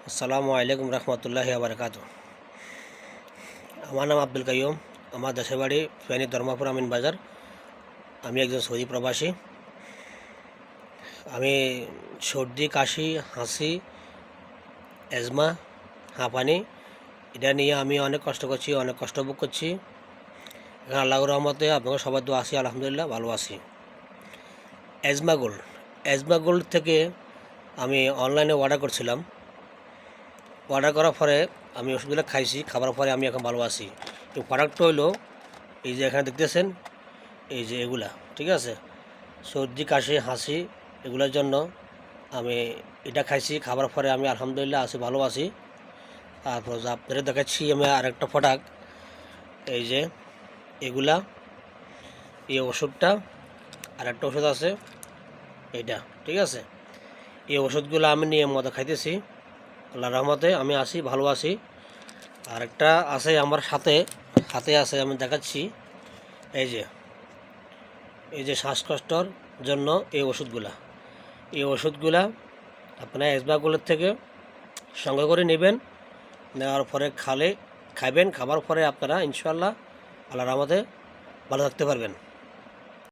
আসসালামু আলাইকুম রহমতুল্লাহি বারাকাতু। আমার নাম আব্দুল কাইয়ুম। আমার দেশের বাড়ি ফেনী ধর্মপুর আমিন বাজার। আমি একজন সৌদি প্রবাসী। আমি সর্দি, কাশি, হাঁচি, অ্যাজমা, হাঁপানি এটা নিয়ে আমি অনেক কষ্ট করছি, অনেক কষ্ট ভোগ করছি। এখানে আল্লাহর রহমতে আপনাকে সবার দোয়া আছি, আলহামদুলিল্লাহ ভালো আছি। অ্যাজমা গোল্ড থেকে আমি অনলাইনে অর্ডার করছিলাম। অর্ডার করার পরে আমি ওষুধগুলো খাইছি, খাবার পরে আমি এখন ভালো আছি। এই প্রোডাক্টটা হইলো এই যে এখানে দেখতেছেন, এই যে এগুলা, ঠিক আছে, সর্দি, কাশি, হাঁচি এগুলোর জন্য আমি এটা খাইছি। খাবার পরে আমি আলহামদুলিল্লাহ আছি, ভালো আছি। তারপর আপনাদের দেখাচ্ছি আমি আরেকটা প্রোডাক্ট, এই যে এগুলা, এই ওষুধটা, আরেকটা ওষুধ আছে এইটা, ঠিক আছে। এই ওষুধগুলো আমি নিয়ম মতো খাইতেছি, আল্লাহর রহমতে আমি আছি, ভালো আছি। আরেকটা আছে আমার সাথে হাতে আছে, আমি দেখাচ্ছি। এই যে শ্বাসকষ্টর জন্য এই ওষুধগুলা আপনার এসবাগুলোর থেকে সঙ্গে করে নেবেন। নেওয়ার পরে খাবেন। খাবার পরে আপনারা ইনশাআল্লাহ আল্লাহর রহমতে ভালো থাকতে পারবেন।